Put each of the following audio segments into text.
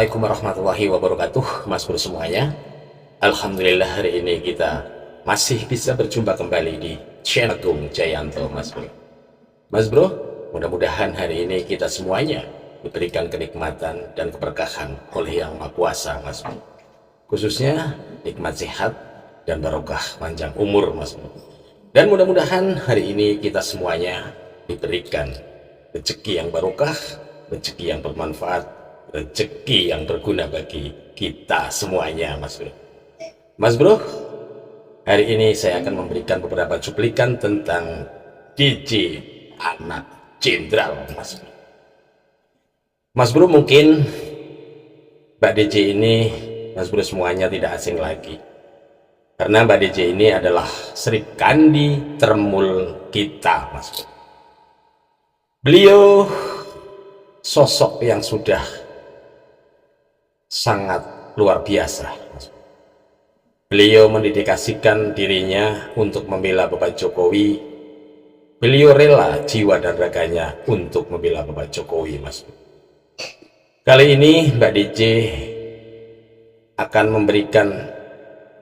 Assalamualaikum warahmatullahi wabarakatuh, Mas Bro semuanya. Alhamdulillah hari ini kita masih bisa berjumpa kembali di channel Gung Jayanto, Mas Bro. Mas Bro, mudah-mudahan hari ini kita semuanya diberikan kenikmatan dan keberkahan oleh Yang Maha Kuasa, Mas Bro. Khususnya nikmat sehat dan barokah panjang umur, Mas Bro. Dan mudah-mudahan hari ini kita semuanya diberikan rezeki yang barokah, rezeki yang bermanfaat, rezeki yang berguna bagi kita semuanya, Mas Bro. Mas Bro, hari ini saya akan memberikan beberapa cuplikan tentang DJ Anak Jenderal, Mas Bro. Mas Bro, mungkin Mbak DJ ini, Mas Bro semuanya tidak asing lagi, karena Mbak DJ ini adalah Sri Kandi termul kita, Mas Bro. Beliau sosok yang sudah sangat luar biasa. Beliau mendedikasikan dirinya untuk membela Bapak Jokowi. Beliau rela jiwa dan raganya untuk membela Bapak Jokowi, Mas. Kali ini Mbak DJ akan memberikan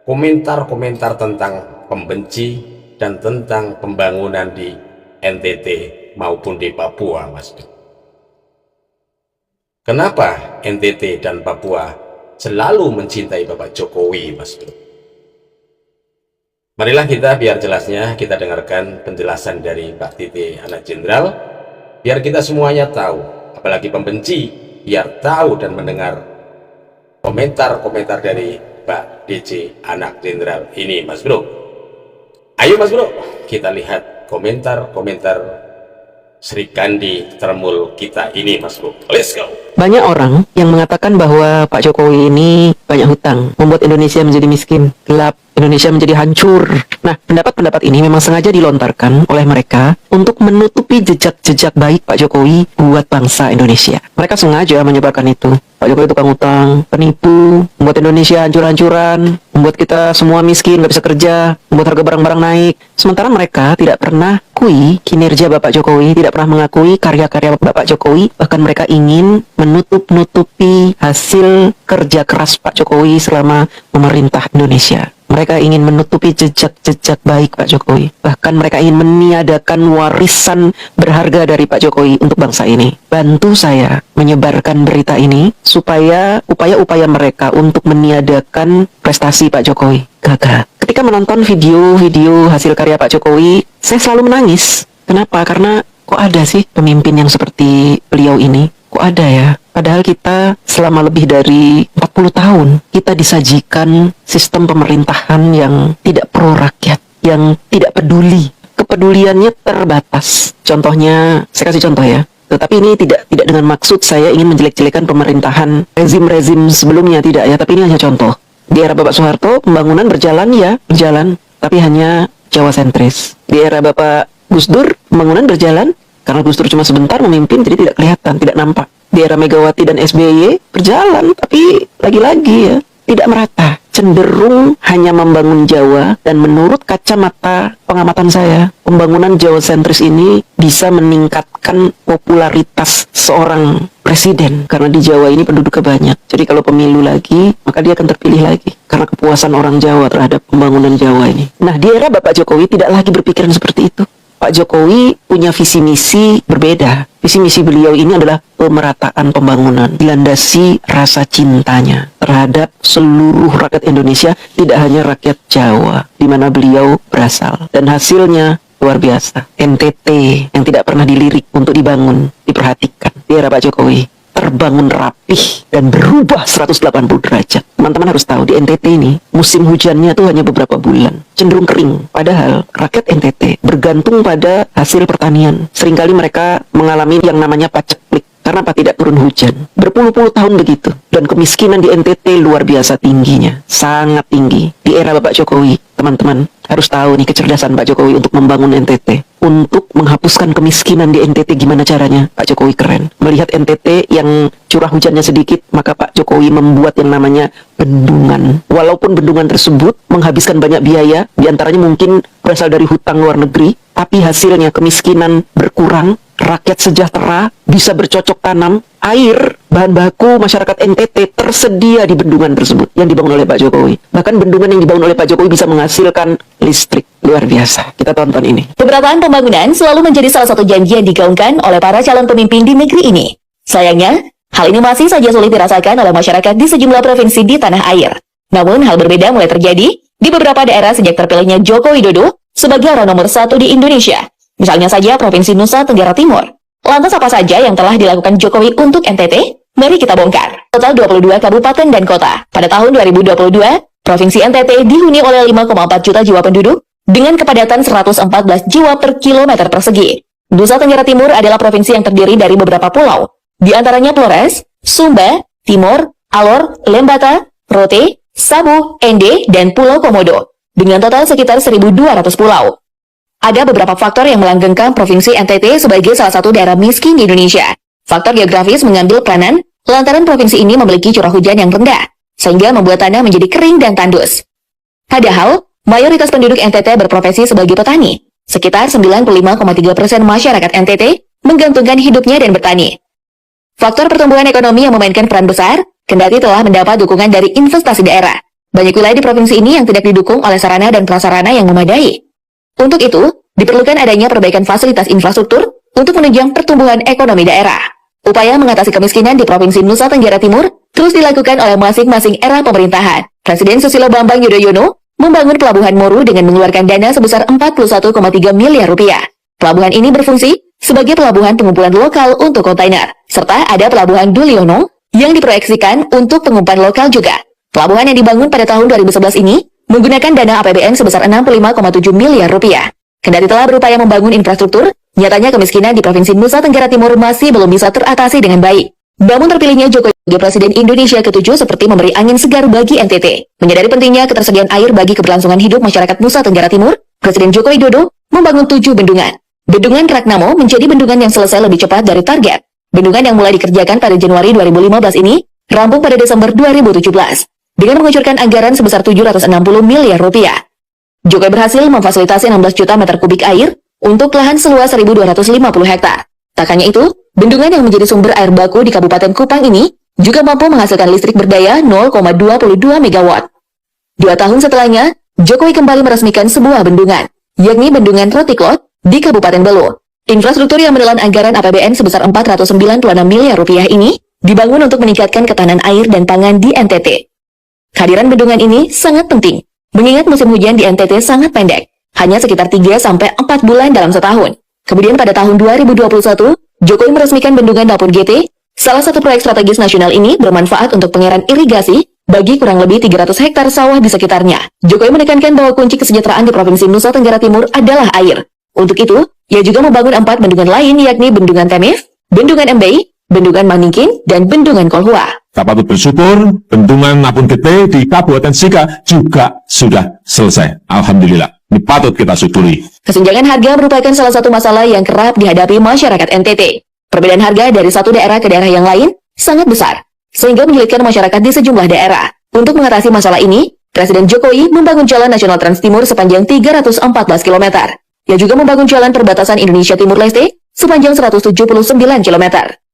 komentar-komentar tentang pembenci dan tentang pembangunan di NTT maupun di Papua, Mas. Kenapa NTT dan Papua selalu mencintai Bapak Jokowi, Mas Bro? Marilah kita, biar jelasnya, kita dengarkan penjelasan dari Pak Titi Anak Jenderal, biar kita semuanya tahu, apalagi pembenci, biar tahu dan mendengar komentar-komentar dari Pak DJ Anak Jenderal ini, Mas Bro. Ayo Mas Bro, kita lihat komentar-komentar Sri Kandi termul kita ini, Mas Bro. Let's go. Banyak orang yang mengatakan bahwa Pak Jokowi ini banyak hutang, membuat Indonesia menjadi miskin, gelap, Indonesia menjadi hancur. Nah, pendapat-pendapat ini memang sengaja dilontarkan oleh mereka untuk menutupi jejak-jejak baik Pak Jokowi buat bangsa Indonesia. Mereka sengaja menyebarkan itu. Pak Jokowi tukang utang, penipu, membuat Indonesia hancur-hancuran, membuat kita semua miskin, nggak bisa kerja, membuat harga barang-barang naik. Sementara mereka tidak pernah mengakui kinerja Bapak Jokowi, tidak pernah mengakui karya-karya Bapak Jokowi, bahkan mereka ingin menutup-nutupi hasil kerja keras Pak Jokowi selama memerintah Indonesia. Mereka ingin menutupi jejak-jejak baik Pak Jokowi. Bahkan mereka ingin meniadakan warisan berharga dari Pak Jokowi untuk bangsa ini. Bantu saya menyebarkan berita ini supaya upaya-upaya mereka untuk meniadakan prestasi Pak Jokowi gagal. Ketika menonton video-video hasil karya Pak Jokowi, saya selalu menangis. Kenapa? Karena kok ada sih pemimpin yang seperti beliau ini? Kok ada ya? Padahal kita selama lebih dari 40 tahun kita disajikan sistem pemerintahan yang tidak pro rakyat, yang tidak peduli. Kepeduliannya terbatas. Contohnya, saya kasih contoh ya. Tetapi ini tidak dengan maksud saya ingin menjelek-jelekan pemerintahan rezim-rezim sebelumnya, tidak ya. Tapi ini hanya contoh. Di era Bapak Soeharto pembangunan berjalan, tapi hanya Jawa sentris. Di era Bapak Gus Dur pembangunan berjalan, karena Gus Dur cuma sebentar memimpin, jadi tidak kelihatan, tidak nampak. Di era Megawati dan SBY berjalan, tapi lagi-lagi ya, tidak merata. Cenderung hanya membangun Jawa, dan menurut kacamata pengamatan saya, pembangunan Jawa sentris ini bisa meningkatkan popularitas seorang presiden. Karena di Jawa ini penduduknya banyak. Jadi kalau pemilu lagi, maka dia akan terpilih lagi. Karena kepuasan orang Jawa terhadap pembangunan Jawa ini. Nah, di era Bapak Jokowi tidak lagi berpikiran seperti itu. Pak Jokowi punya visi misi berbeda. Visi misi beliau ini adalah pemerataan pembangunan, dilandasi rasa cintanya terhadap seluruh rakyat Indonesia, tidak hanya rakyat Jawa di mana beliau berasal. Dan hasilnya luar biasa. NTT yang tidak pernah dilirik untuk dibangun, diperhatikan di era Pak Jokowi, terbangun rapih dan berubah 180 derajat. Teman-teman harus tahu, di NTT ini musim hujannya tuh hanya beberapa bulan, cenderung kering. Padahal rakyat NTT bergantung pada hasil pertanian. Seringkali mereka mengalami yang namanya paceklik karena apa? Tidak turun hujan. Berpuluh-puluh tahun begitu. Dan kemiskinan di NTT luar biasa tingginya, sangat tinggi. Di era Bapak Jokowi, teman-teman harus tahu nih kecerdasan Pak Jokowi untuk membangun NTT. Untuk menghapuskan kemiskinan di NTT, gimana caranya? Pak Jokowi keren. Melihat NTT yang curah hujannya sedikit, maka Pak Jokowi membuat yang namanya bendungan. Walaupun bendungan tersebut menghabiskan banyak biaya, diantaranya mungkin berasal dari hutang luar negeri, tapi hasilnya kemiskinan berkurang, rakyat sejahtera, bisa bercocok tanam, air, bahan baku masyarakat NTT tersedia di bendungan tersebut yang dibangun oleh Pak Jokowi. Bahkan bendungan yang dibangun oleh Pak Jokowi bisa menghasilkan listrik. Luar biasa. Kita tonton ini. Pemerataan pembangunan selalu menjadi salah satu janji yang digaungkan oleh para calon pemimpin di negeri ini. Sayangnya, hal ini masih saja sulit dirasakan oleh masyarakat di sejumlah provinsi di tanah air. Namun, hal berbeda mulai terjadi di beberapa daerah sejak terpilihnya Joko Widodo sebagai orang nomor 1 di Indonesia. Misalnya saja Provinsi Nusa Tenggara Timur. Lantas apa saja yang telah dilakukan Jokowi untuk NTT? Mari kita bongkar. Total 22 kabupaten dan kota. Pada tahun 2022, Provinsi NTT dihuni oleh 5,4 juta jiwa penduduk dengan kepadatan 114 jiwa per kilometer persegi. Nusa Tenggara Timur adalah provinsi yang terdiri dari beberapa pulau, di antaranya Flores, Sumba, Timor, Alor, Lembata, Rote, Sabu, Ende, dan Pulau Komodo, dengan total sekitar 1.200 pulau. Ada beberapa faktor yang melanggengkan Provinsi NTT sebagai salah satu daerah miskin di Indonesia. Faktor geografis mengambil peranan lantaran provinsi ini memiliki curah hujan yang rendah, sehingga membuat tanah menjadi kering dan tandus. Padahal, mayoritas penduduk NTT berprofesi sebagai petani. Sekitar 95,3% masyarakat NTT menggantungkan hidupnya dan bertani. Faktor pertumbuhan ekonomi yang memainkan peran besar, kendati telah mendapat dukungan dari investasi daerah. Banyak wilayah di provinsi ini yang tidak didukung oleh sarana dan prasarana yang memadai. Untuk itu, diperlukan adanya perbaikan fasilitas infrastruktur untuk menunjang pertumbuhan ekonomi daerah. Upaya mengatasi kemiskinan di Provinsi Nusa Tenggara Timur terus dilakukan oleh masing-masing era pemerintahan. Presiden Susilo Bambang Yudhoyono membangun Pelabuhan Moru dengan mengeluarkan dana sebesar 41,3 miliar rupiah. Pelabuhan ini berfungsi sebagai pelabuhan pengumpulan lokal untuk kontainer, serta ada Pelabuhan Duliono yang diproyeksikan untuk pengumpulan lokal juga. Pelabuhan yang dibangun pada tahun 2011 ini menggunakan dana APBN sebesar 65,7 miliar rupiah. Kendati telah berupaya membangun infrastruktur, nyatanya kemiskinan di Provinsi Nusa Tenggara Timur masih belum bisa teratasi dengan baik. Namun terpilihnya Jokowi sebagai Presiden Indonesia ke-7 seperti memberi angin segar bagi NTT. Menyadari pentingnya ketersediaan air bagi keberlangsungan hidup masyarakat Nusa Tenggara Timur, Presiden Joko Widodo membangun 7 bendungan. Bendungan Ragnamo menjadi bendungan yang selesai lebih cepat dari target. Bendungan yang mulai dikerjakan pada Januari 2015 ini rampung pada Desember 2017 dengan mengucurkan anggaran sebesar 760 miliar rupiah. Jokowi berhasil memfasilitasi 16 juta meter kubik air untuk lahan seluas 1.250 hektar. Tak hanya itu, bendungan yang menjadi sumber air baku di Kabupaten Kupang ini juga mampu menghasilkan listrik berdaya 0,22 megawatt. 2 tahun setelahnya, Jokowi kembali meresmikan sebuah bendungan, yakni Bendungan Rotiklot di Kabupaten Belu. Infrastruktur yang menelan anggaran APBN sebesar 496 miliar rupiah ini dibangun untuk meningkatkan ketahanan air dan pangan di NTT. Kehadiran bendungan ini sangat penting, mengingat musim hujan di NTT sangat pendek, hanya sekitar 3-4 bulan dalam setahun. Kemudian pada tahun 2021, Jokowi meresmikan Bendungan Dapur GT. Salah satu proyek strategis nasional ini bermanfaat untuk pengairan irigasi bagi kurang lebih 300 hektar sawah di sekitarnya. Jokowi menekankan bahwa kunci kesejahteraan di Provinsi Nusa Tenggara Timur adalah air. Untuk itu, ia juga membangun 4 bendungan lain, yakni Bendungan Temef, Bendungan Embei, Bendungan Maningkin, dan Bendungan Kolhua. Kita patut bersyukur, bendungan Napun Gede di Kabupaten Sika juga sudah selesai. Alhamdulillah. Ini patut kita syukuri. Kesenjangan harga merupakan salah satu masalah yang kerap dihadapi masyarakat NTT. Perbedaan harga dari satu daerah ke daerah yang lain sangat besar, sehingga menyulitkan masyarakat di sejumlah daerah. Untuk mengatasi masalah ini, Presiden Jokowi membangun Jalan Nasional Trans Timur sepanjang 314 km. Ia juga membangun Jalan Perbatasan Indonesia Timur Leste sepanjang 179 km.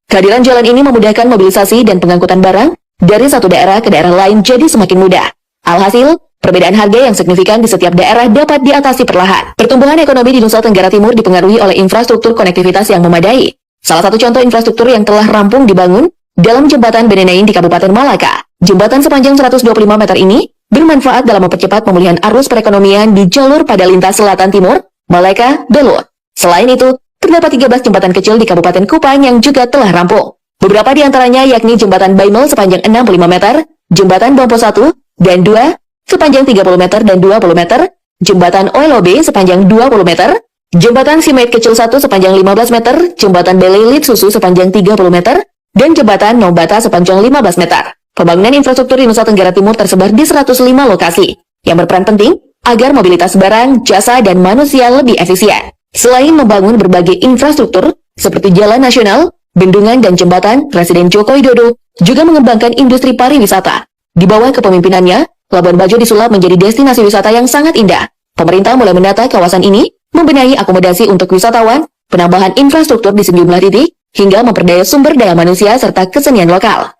Kehadiran jalan ini memudahkan mobilisasi dan pengangkutan barang dari satu daerah ke daerah lain jadi semakin mudah. Alhasil, perbedaan harga yang signifikan di setiap daerah dapat diatasi perlahan. Pertumbuhan ekonomi di Nusa Tenggara Timur dipengaruhi oleh infrastruktur konektivitas yang memadai. Salah satu contoh infrastruktur yang telah rampung dibangun dalam Jembatan Benenain di Kabupaten Malaka. Jembatan sepanjang 125 meter ini bermanfaat dalam mempercepat pemulihan arus perekonomian di jalur pada lintas selatan timur, Malaka, Belu. Selain itu, terdapat 13 jembatan kecil di Kabupaten Kupang yang juga telah rampung. Beberapa di antaranya yakni Jembatan Baimel sepanjang 65 meter, Jembatan Bompo 1 dan 2 sepanjang 30 meter dan 20 meter, Jembatan Oelobe sepanjang 20 meter, Jembatan Simait Kecil 1 sepanjang 15 meter, Jembatan Belelit Susu sepanjang 30 meter, dan Jembatan Nombata sepanjang 15 meter. Pembangunan infrastruktur di Nusa Tenggara Timur tersebar di 105 lokasi, yang berperan penting agar mobilitas barang, jasa, dan manusia lebih efisien. Selain membangun berbagai infrastruktur seperti jalan nasional, bendungan, dan jembatan, Presiden Joko Widodo juga mengembangkan industri pariwisata. Di bawah kepemimpinannya, Labuan Bajo disulap menjadi destinasi wisata yang sangat indah. Pemerintah mulai menata kawasan ini, membenahi akomodasi untuk wisatawan, penambahan infrastruktur di sejumlah titik, hingga memperdaya sumber daya manusia serta kesenian lokal.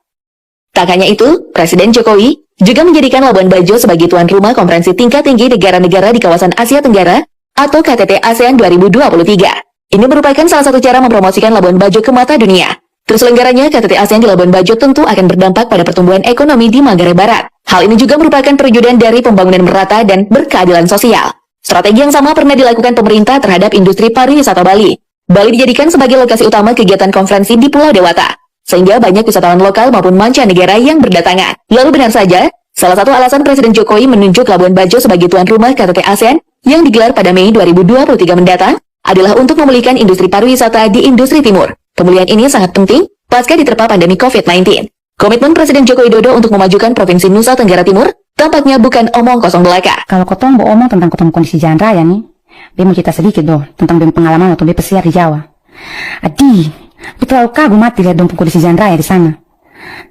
Tak hanya itu, Presiden Jokowi juga menjadikan Labuan Bajo sebagai tuan rumah konferensi tingkat tinggi negara-negara di kawasan Asia Tenggara atau KTT ASEAN 2023. Ini merupakan salah satu cara mempromosikan Labuan Bajo ke mata dunia. Terselenggaranya KTT ASEAN di Labuan Bajo tentu akan berdampak pada pertumbuhan ekonomi di Manggarai Barat. Hal ini juga merupakan perwujudan dari pembangunan merata dan berkeadilan sosial. Strategi yang sama pernah dilakukan pemerintah terhadap industri pariwisata Bali. Bali dijadikan sebagai lokasi utama kegiatan konferensi di Pulau Dewata, sehingga banyak wisatawan lokal maupun mancanegara yang berdatangan. Lalu benar saja, salah satu alasan Presiden Jokowi menunjuk Labuan Bajo sebagai tuan rumah KTT ASEAN yang digelar pada Mei 2023 mendatang adalah untuk memulihkan industri pariwisata di industri timur. Pemulihan ini sangat penting pasca diterpa pandemi COVID-19. Komitmen Presiden Joko Widodo untuk memajukan Provinsi Nusa Tenggara Timur tampaknya bukan omong kosong belaka. Kalau kotong mau omong tentang kotong kondisi jalan raya nih, dia mau cerita sedikit doh tentang dia pengalaman atau dia pesiar di Jawa. Adi, dia terlalu kagum mati lihat dong kondisi jalan raya di sana.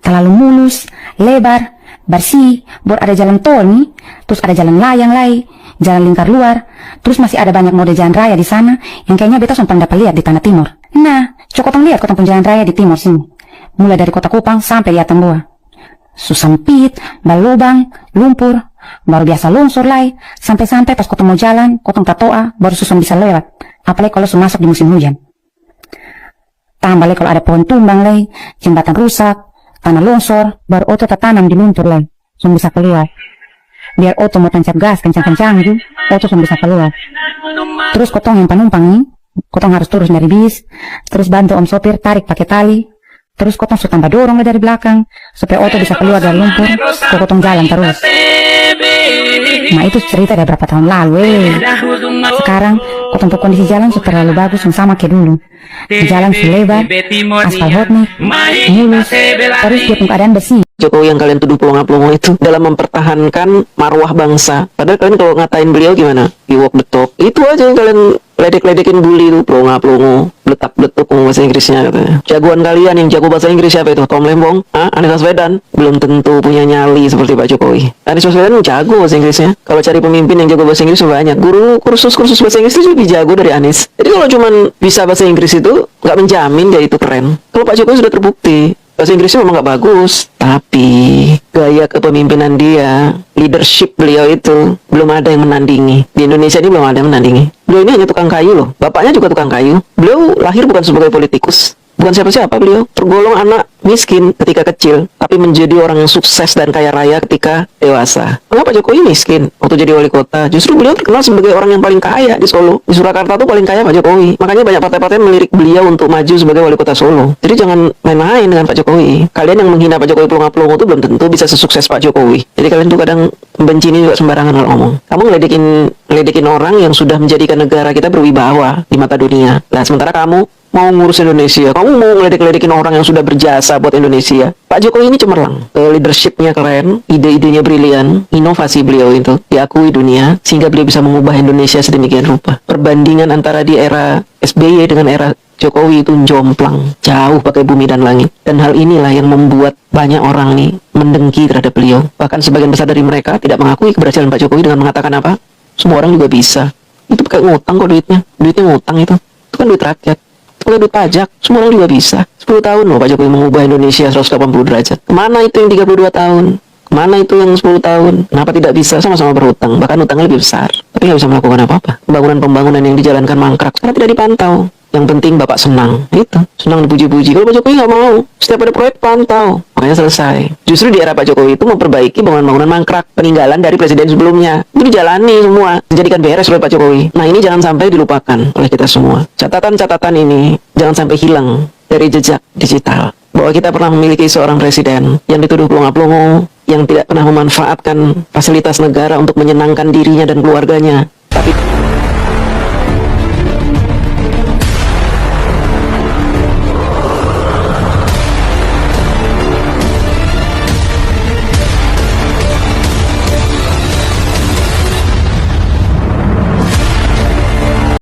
Terlalu mulus, lebar, bersih, ada jalan tol nih, terus ada jalan layang lagi, jalan lingkar luar, terus masih ada banyak mode jalan raya di sana yang kayaknya beta sempat dapat lihat di Tanah Timur. Nah, coba kotong lihat kotong jalan raya di timur sini. Mulai dari Kota Kupang sampai di Atambua. Susampit, balubang, lumpur, baru biasa longsor lai, sampai-sampai pas kotong mau jalan, kotong tatoa, baru susah bisa lewat. Apalagi kalau sudah masuk di musim hujan. Tambah lagi kalau ada pohon tumbang lai, jembatan rusak, tanah longsor, baru oto tertanam di lumpur lai, sudah bisa keluar. Biar oto mau tancap gas kencang-kencang itu, oto sudah bisa keluar. Terus kotong yang penumpang nih, kotong harus turun dari bis, terus bantu om sopir tarik pakai tali. Terus kotong sudah tambah dorong dari belakang supaya oto bisa keluar dari lumpur, kotong jalan terus. Nah itu cerita dari berapa tahun lalu. Sekarang kotong kondisi jalan sudah terlalu bagus sama kayak dulu. Jalan sudah lebar, aspal hot nih, mulus, terus dia keadaan bersih. Jokowi yang kalian tuduh pelongo-pelongo itu dalam mempertahankan marwah bangsa. Padahal kalian kalau ngatain beliau gimana? You walk the talk. Itu aja yang kalian ledek-ledekin bully itu, pelongo-pelongo, bletak-bletuk bahasa Inggrisnya katanya. Jagoan kalian yang jago bahasa Inggris siapa itu? Tom Lembong? Anies Baswedan? Belum tentu punya nyali seperti Pak Jokowi. Anies Baswedan jago bahasa Inggrisnya. Kalau cari pemimpin yang jago bahasa Inggris banyak. Guru kursus-kursus bahasa Inggris itu lebih jago dari Anies. Jadi kalau cuman bisa bahasa Inggris itu nggak menjamin dia itu keren. Kalau Pak Jokowi sudah terbukti bahasa Inggrisnya memang nggak bagus, tapi gaya kepemimpinan dia, leadership beliau itu belum ada yang menandingi. Di Indonesia ini belum ada yang menandingi. Beliau ini hanya tukang kayu loh. Bapaknya juga tukang kayu. Beliau lahir bukan sebagai politikus. Bukan siapa-siapa beliau. Tergolong anak miskin ketika kecil, tapi menjadi orang yang sukses dan kaya raya ketika dewasa. Mengapa Jokowi miskin waktu jadi wali kota? Justru beliau terkenal sebagai orang yang paling kaya di Solo. Di Surakarta tuh paling kaya Pak Jokowi. Makanya banyak partai-partai melirik beliau untuk maju sebagai wali kota Solo. Jadi jangan main-main dengan Pak Jokowi. Kalian yang menghina Pak Jokowi pelongo-pelongo itu belum tentu bisa sesukses Pak Jokowi. Jadi kalian tuh kadang benci ini juga sembarangan kalau ngomong. Kamu ngeledekin orang yang sudah menjadikan negara kita berwibawa di mata dunia. Nah, sementara kamu mau ngurus Indonesia, kamu mau ngeledek-ledekin orang yang sudah berjasa buat Indonesia. Pak Jokowi ini cemerlang, leadershipnya keren, ide-idenya brilian, inovasi beliau itu diakui dunia, sehingga beliau bisa mengubah Indonesia sedemikian rupa. Perbandingan antara di era SBY dengan era Jokowi itu jomplang, jauh pakai bumi dan langit. Dan hal inilah yang membuat banyak orang nih mendengki terhadap beliau. Bahkan sebagian besar dari mereka tidak mengakui keberhasilan Pak Jokowi dengan mengatakan apa? Semua orang juga bisa. Itu pakai ngutang kok duitnya ngutang itu kan duit rakyat. Pakai duit pajak, semua orang juga bisa. 10 tahun loh Pak Jokowi mengubah Indonesia 180 derajat. Kemana itu yang 32 tahun? Kemana itu yang 10 tahun? Kenapa tidak bisa sama-sama berhutang? Bahkan hutangnya lebih besar. Tapi nggak bisa melakukan apa-apa. Pembangunan yang dijalankan mangkrak karena tidak dipantau. Yang penting Bapak senang. Itu, senang dipuji-puji. Kalau Pak Jokowi nggak mau, setiap ada proyek pantau. Makanya selesai. Justru di era Pak Jokowi itu memperbaiki bangunan-bangunan mangkrak, peninggalan dari presiden sebelumnya. Itu dijalani semua, dijadikan beres oleh Pak Jokowi. Nah ini jangan sampai dilupakan oleh kita semua. Catatan-catatan ini jangan sampai hilang dari jejak digital. Bahwa kita pernah memiliki seorang presiden yang dituduh pelongo-pelongo, yang tidak pernah memanfaatkan fasilitas negara untuk menyenangkan dirinya dan keluarganya,